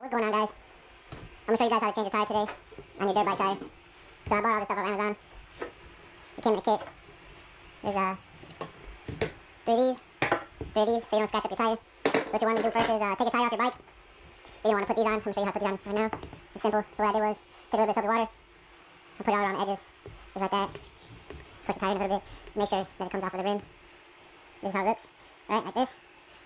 What's going on, guys? I'm going to show you guys how to change a tire today on your dirt bike tire. So I bought all this stuff off Amazon. It came in a kit. There's three of these so you don't scratch up your tire. What you want to do first is take a tire off your bike. Then you want to put these on. I'm going to show you how to put these on right now. It's simple. So what I did was take a little bit of soapy water and put it all around the edges, just like that. Push the tire in a little bit. Make sure that it comes off of the rim. This is how it looks. Right, like this.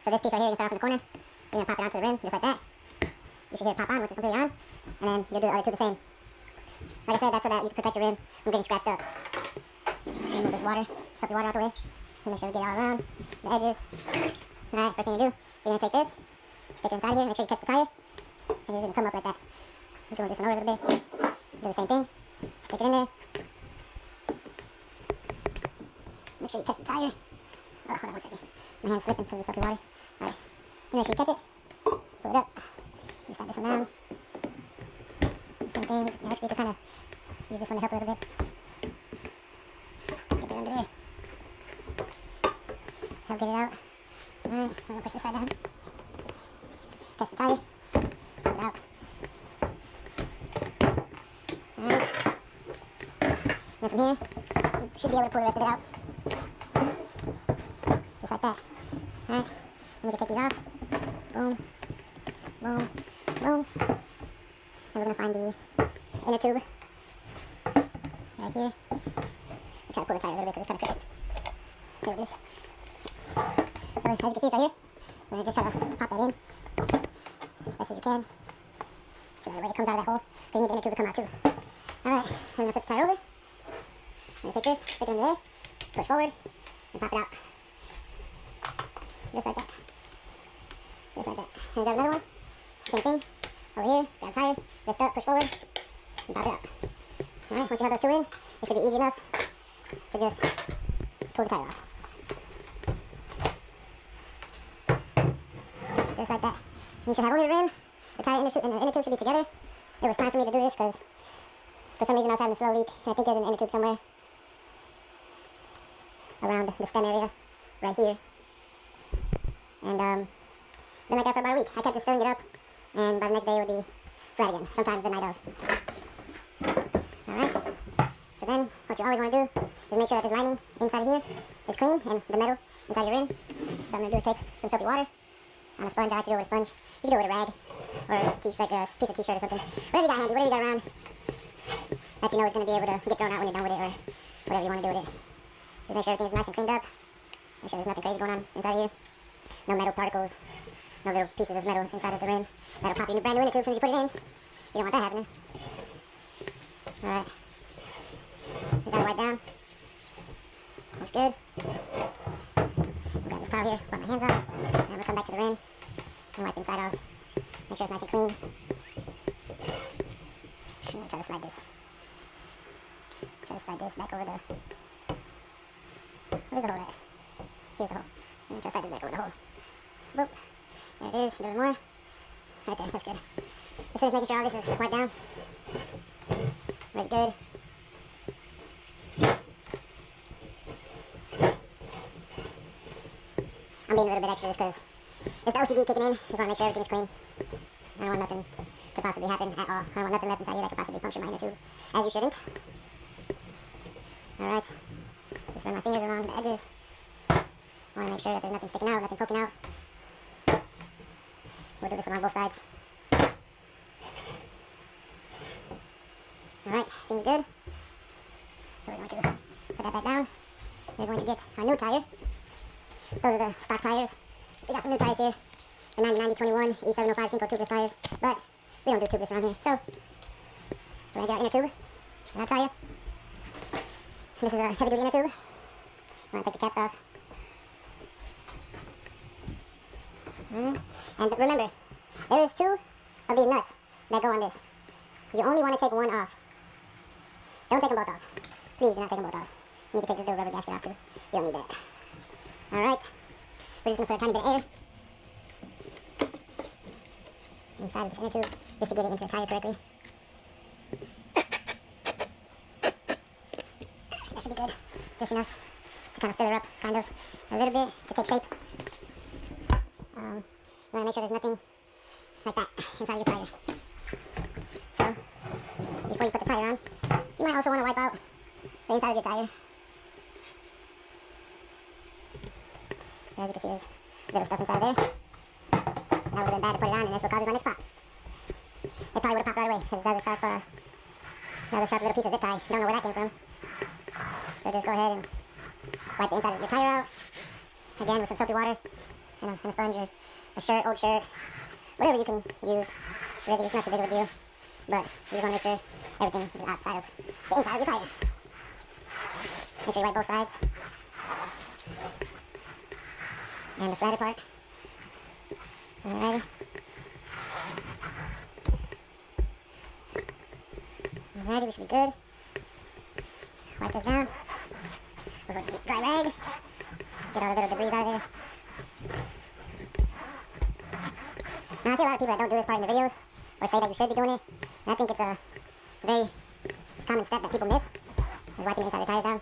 So this piece right here, you can start off in the corner. You're going to pop it onto the rim, just like that. You should hear it pop on, which is completely on. And then you'll do the other two the same. Like I said, that's so that you can protect your rim from getting scratched up. Remove this water, soapy water out the way. Make sure we get it all around the edges. Alright, first thing you do, you're going to take this, stick it inside here, make sure you catch the tire. And you're just going to come up like that. Just going this one over a little bit. Do the same thing. Stick it in there. Make sure you catch the tire. Oh, hold on 1 second. My hand's slipping because of the soapy water. Alright. Make sure you catch it. Pull it up. You slide this one down. Same thing. Actually, you can kind of use this one to help a little bit. Get it under there. Help get it out. Alright, I'm going to push this side down. Catch the tire. Pull it out. Alright. Then from here, you should be able to pull the rest of it out. Just like that. Alright. Then we can take these off. Boom. Boom. Boom. And we're going to find the inner tube. Right here. I'll try to pull the tire a little bit because it's kind of crooked. Here it is. So as you can see, it's right here. We're going to just try to pop that in as best as you can. So that way it comes out of that hole. Because you need the inner tube to come out too. Alright, I'm going to flip the tire over. I'm going to take this, stick it into there, push forward, and pop it out. Just like that. Just like that. And grab another one. Same thing. Over here, grab the tire, lift up, push forward, and pop it out. Alright, once you have those two in, it should be easy enough to just pull the tire off. Just like that. You should have only the rim, the tire and the inner tube should be together. It was time for me to do this because for some reason I was having a slow leak. I think there's an inner tube somewhere around the stem area, right here. And been like that for about a week. I kept just filling it up, and by the next day it would be flat again, sometimes the night of. Alright, so then what you always want to do is make sure that this lining inside here is clean, and the metal inside your rim. So what I'm going to do is take some soapy water on a sponge. I like to do it with a sponge. You can do it with a rag, or a like a piece of t-shirt or something. Whatever you got handy, whatever you got around, that you know is going to be able to get thrown out when you're done with it, or whatever you want to do with it. Just make sure everything's nice and cleaned up. Make sure there's nothing crazy going on inside here. No metal particles, no little pieces of metal inside of the rim. That'll pop you in a brand new inner tube as soon as you put it in. You don't want that happening. Alright. We got it wiped down. Looks good. Grab this towel here, wipe my hands off. And we'll come back to the rim and wipe the inside off. Make sure it's nice and clean. I'm going to try to slide this. Try to slide this back over the... Where's the hole at? Here's the hole. I'm going to try to slide this back over the hole. Boop. There it is. A little more. Right there. That's good. Just finish making sure all this is wiped down. Really good. I'm being a little bit extra just because it's the OCD kicking in. Just want to make sure everything's clean. I don't want nothing to possibly happen at all. I don't want nothing left inside here that could possibly puncture my inner tube. As you shouldn't. Alright. Just run my fingers around the edges. I want to make sure that there's nothing sticking out, nothing poking out. We'll do this one on both sides. Alright, seems good. So we're going to put that back down. We're going to get our new tire. Those are the stock tires. We got some new tires here. The 90-90-21 E705 Shinko tubeless tires. But we don't do tubeless around here. So we're going to get our inner tube and our tire. This is a heavy duty inner tube. I'm going to take the caps off. And remember, there is 2 of these nuts that go on this. You only want to take one off. Don't take them both off. Please do not take them both off. You need to take this little rubber gasket off too. You don't need that. Alright. We're just going to put a tiny bit of air inside of this inner tube just to get it into the tire correctly. That should be good. Just enough to kind of fill her up, kind of, a little bit to take shape. We want to make sure there's nothing like that, inside your tire. So, before you put the tire on, you might also want to wipe out the inside of your tire. As you can see, there's little stuff inside there. That would have been bad to put it on, and this will cause it to pop. It probably would have popped right away, because there's a sharp little piece of zip tie. Don't know where that came from. So just go ahead and wipe the inside of your tire out. Again, with some soapy water and a sponge or a shirt, old shirt, whatever you can use. Really, it's not too big of a deal. But you just want to make sure everything is outside of the inside of your tire. Make sure you wipe both sides. And the flatter part. Alrighty. Alrighty, we should be good. Wipe this down with a dry rag. Get all the little debris out of there. Now, I see a lot of people that don't do this part in the videos, or say that you should be doing it. And I think it's a very common step that people miss, is wiping the inside of the tires down.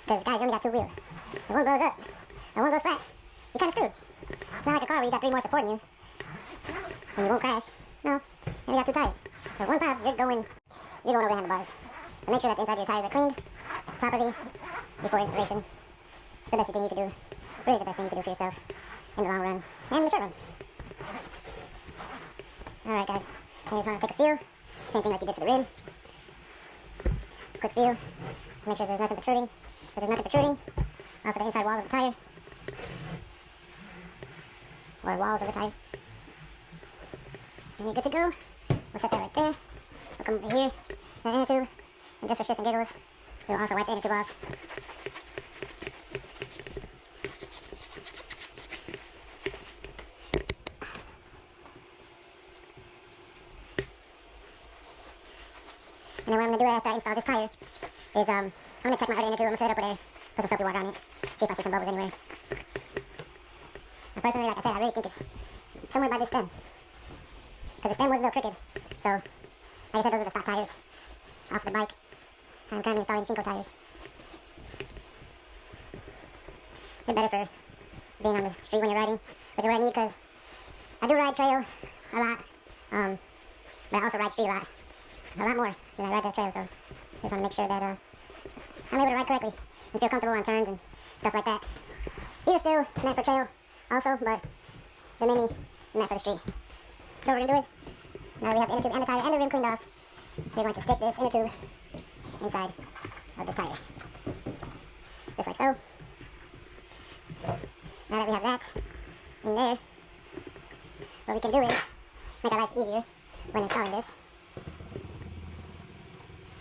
Because, guys, you only got 2 wheels. If one blows up, and one goes flat, you're kind of screwed. It's not like a car where you got 3 more supporting you, and you won't crash. No, you only got 2 tires. So if one pops, you're going over the handlebars. So make sure that the inside of your tires are cleaned properly before installation. It's the best thing you can do. Really the best thing you can do for yourself in the long run and in the short run. Alright, guys, you just want to take a feel. Same thing like you did for the rim. Quick feel. Make sure there's nothing protruding. If there's nothing protruding off of the inside wall of the tire, or walls of the tire, and you're good to go. We'll set that right there. We'll come over here to the inner tube, and just for shits and giggles, we'll also wipe the inner tube off. And then what I'm going to do after I install this tire is I'm going to check my other inner tube. I'm going to fill it up with air, put some soapy water on it, see if I see some bubbles anywhere. And personally, like I said, I really think it's somewhere by this stem. Because the stem was a little crooked. So, like I said, those are the stock tires off the bike. I'm currently installing Chinko tires. They're better for being on the street when you're riding, which is what I need because I do ride trail a lot, but I also ride street a lot more than I ride the trail, so just want to make sure that I'm able to ride correctly and feel comfortable on turns and stuff like that. These are still meant for trail also, but they're mainly meant for the street. So what we're going to do is, now that we have the inner tube and the tire and the rim cleaned off, we're going to stick this inner tube inside of this tire. Just like so. Now that we have that in there, what we can do is make our lives easier when installing this.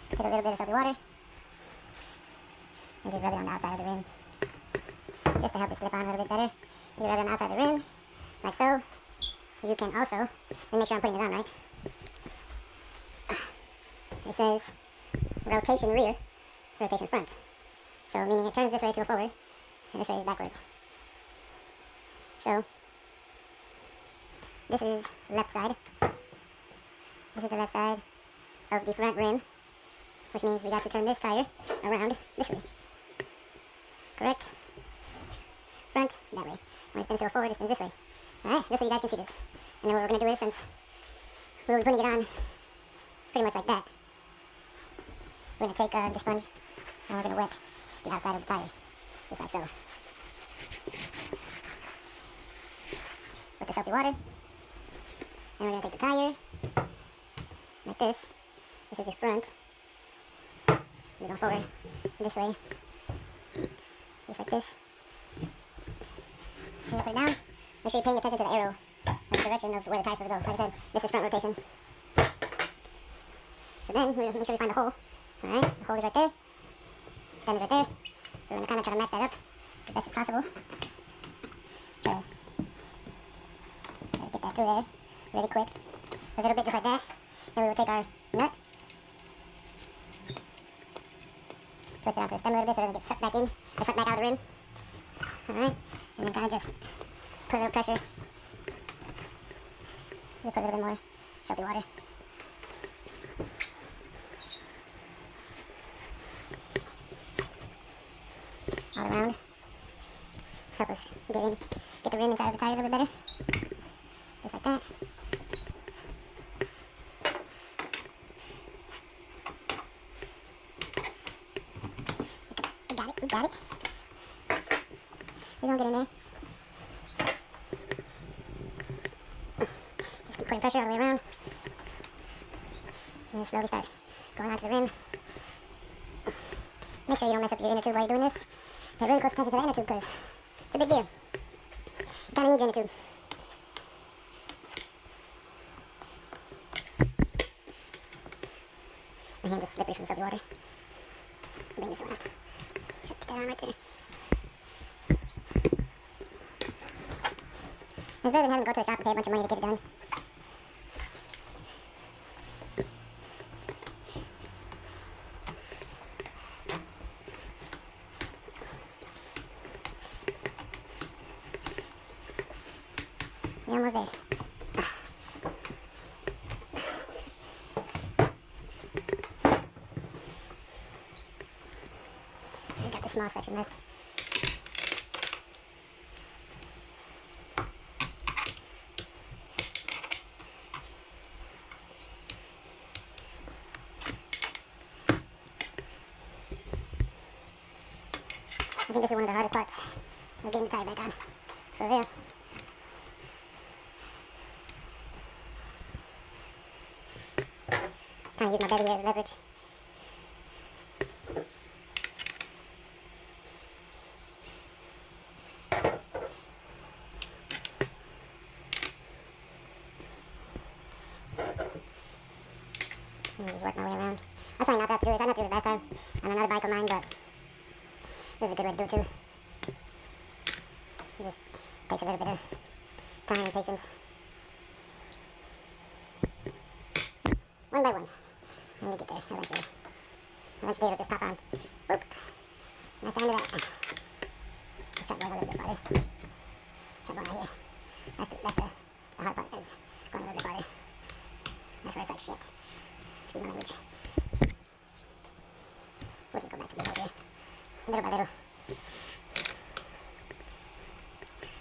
Take a little bit of soapy water and just rub it on the outside of the rim. Just to help it slip on a little bit better. You rub it on the outside of the rim, like so. You can also, and make sure I'm putting this on right. It says rotation rear, rotation front. So meaning it turns this way to go forward, and this way is backwards. So this is left side. This is the left side of the front rim, which means we got to turn this tire around this way. Correct? Front, that way. When it spins to go forward, it spins this way. Alright, just so you guys can see this. And then what we're going to do is, since we'll be putting it on pretty much like that, we're going to take the sponge and we're going to wet the outside of the tire, just like so. With the soapy water. And we're going to take the tire, like this. This is the front. We're going forward this way, just like this. You're going to put it down. Make sure you're paying attention to the arrow, the direction of where the tire's supposed to go. Like I said, this is front rotation. So then, we're going to make sure we find the hole. Alright, the hole is right there. Stem is right there. So we're going to kind of try to match that up as best as possible. So, get that through there really quick. A little bit just like that. Then we will take our nut. Twist it onto the stem a little bit so it doesn't get sucked back in, or sucked back out of the rim. Alright, and then kind of just put a little pressure. We'll put a little bit more soapy water. All around. Help us get the rim inside of the tire a little bit better. Just like that. We got it. We're gonna get in there. Just keep putting pressure all the way around. And then slowly start going onto the rim. Make sure you don't mess up your inner tube while you're doing this. Pay really close attention to the inner tube because it's a big deal. You kind of need your inner tube. My hand is slippery from soapy water. Bring this around. Get that on right there. It's better than having to go to a shop and pay a bunch of money to get it done. We're almost there. We got the small section left. I think this is one of the hardest parts of getting the tire back on. For real. Trying to use my belly here as leverage. Just work my way around. I was trying not to have to do this. I didn't have to do this last time on another bike of mine, but this is a good way to do it too. It just takes a little bit of time and patience. One by one. And we get there eventually. Eventually it'll just pop on. Boop. Nice time to that. Let's try to go a little bit farther. Try going right here. That's the hard part, is going a little bit farther. That's where it's like shit. Excuse my language. We'll just go back to the here. Little by little.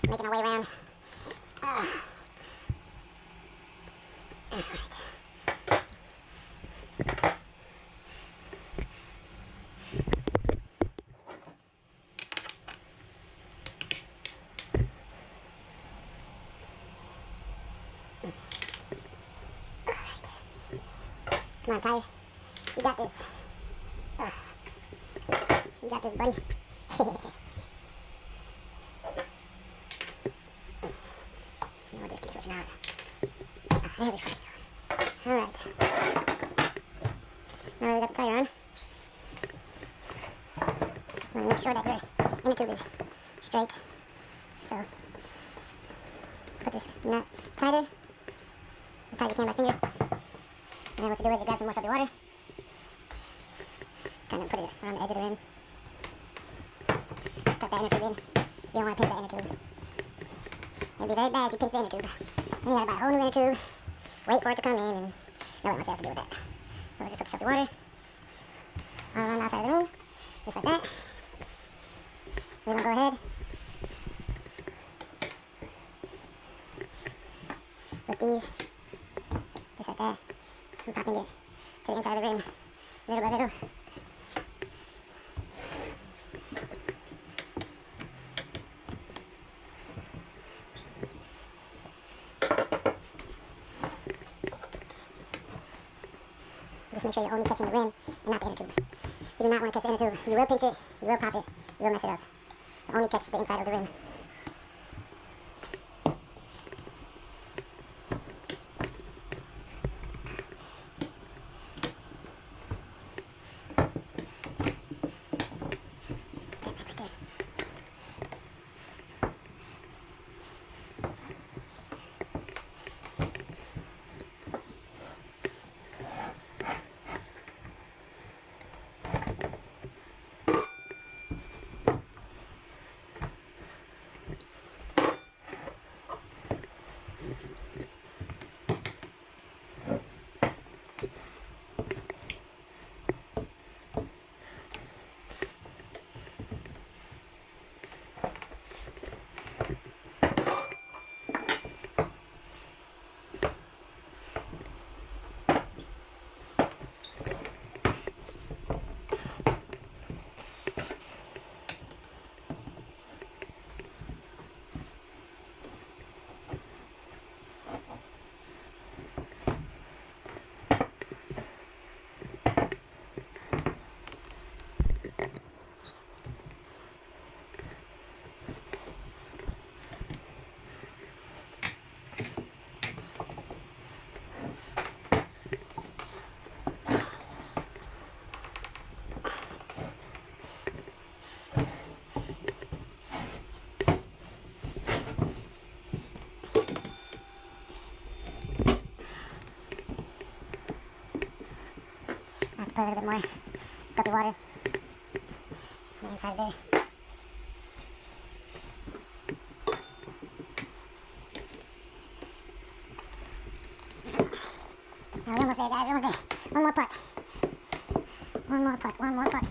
Making our way around. Alright. Come on, tire. You got this. You got this, buddy. We'll just keep switching out. There we go. Alright. Now we got the tire on. I'm going to make sure that your inner tube is straight. So, put this nut tighter. As tight as you can by finger. And then what you do is you grab some more soapy water. Kind of put it around the edge of the rim. Tuck that inner tube in. You don't want to pinch that inner tube. It'd be very bad if you pinch the inner tube. Then you gotta buy a whole new inner tube, wait for it to come in, and nobody wants to have to deal with that. So we'll just put the soapy water all around the outside of the room, just like that. We're gonna go ahead with these, just like that. I'm popping it to the inside of the rim, little by little. Just make sure you're only catching the rim and not the inner tube. You do not want to catch the inner tube. You will pinch it, you will pop it, you will mess it up. So only catch the inside of the rim. put a little bit more soapy water on the inside of there. Now we're almost there, guys. We're almost there. One more part. One more part. One more part.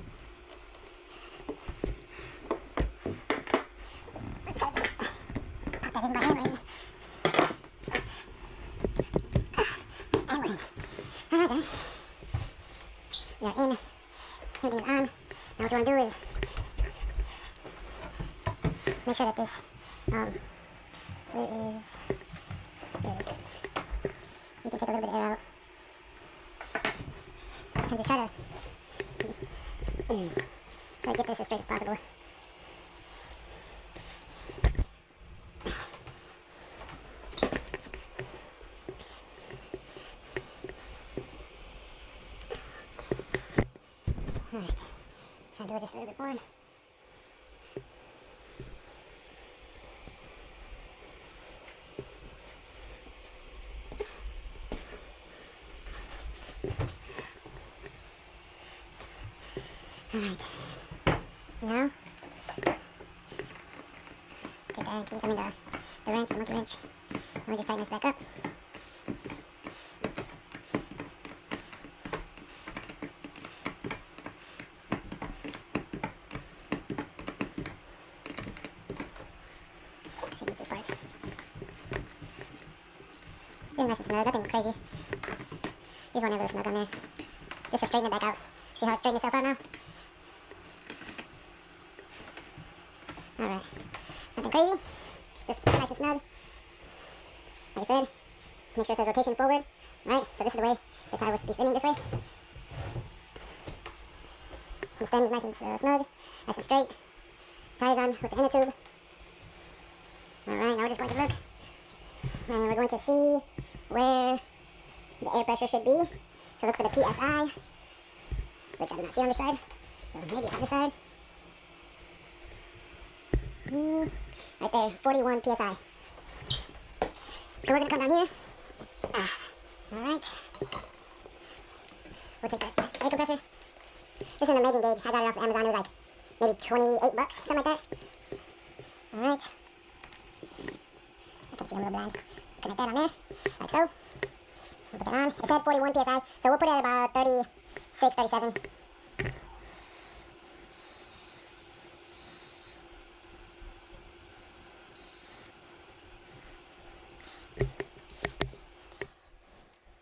Pop that in by hand right. And we're in. Alright, guys. We are in. Everything is on. Now what you want to do is make sure that this, where is, there it is. You can take a little bit of air out. And just try to get this as straight as possible. Alright, try to do it just a little bit more. Alright, now, take the key, the wrench, the monkey wrench, and we just tighten this back up. See this part. Feels nice and smooth, nothing crazy. Just want a little snug on there, just to straighten it back out. See how it straightened itself out now? Alright, nothing crazy, just nice and snug. Like I said, make sure it says rotation forward. Alright, so this is the way the tire will be spinning this way. The stem is nice and snug, nice and straight. Tire's on with the inner tube. Alright, now we're just going to look. And we're going to see where the air pressure should be. So look for the PSI, which I do not see on this side. So maybe it's on this side. Right there, 41 PSI. So we're going to come down here. Alright. We'll take that air compressor. This is an amazing gauge. I got it off Amazon. It was like maybe 28 bucks, something like that. Alright. I can see I'm a little blind. Connect that on there, like so. We'll put that on. It said 41 PSI, so we'll put it at about 36, 37.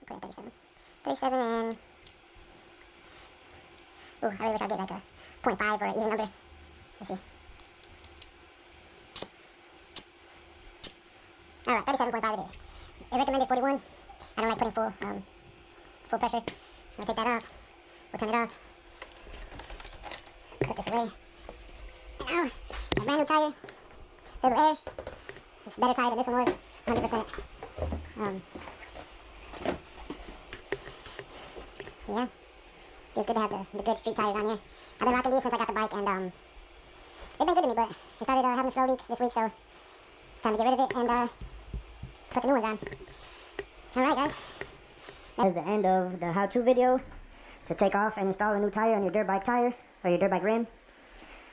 Okay, 37. 37 and... Ooh, I really wish I'd get like a 0.5 or an even number. Let's see. Alright, 37.5 it is. It recommended 41. I don't like putting full pressure. I'll take that off. We'll turn it off. Put this away. And now, a brand new tire. Little air. It's a better tire than this one was. 100%. Yeah. It's good to have the good street tires on here. I've been rocking these since I got the bike, and they've been good to me, but I started having a slow leak this week, so it's time to get rid of it and put the new ones on. Alright, guys. That is the end of the how-to video to take off and install a new tire on your dirt bike tire or your dirt bike rim.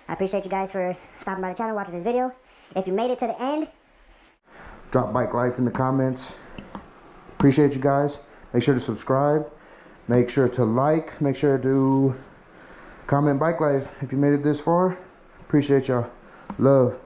I appreciate you guys for stopping by the channel, watching this video. If you made it to the end, drop bike life in the comments. Appreciate you guys. Make sure to subscribe. Make sure to like. Make sure to comment bike life if you made it this far. Appreciate y'all. Love.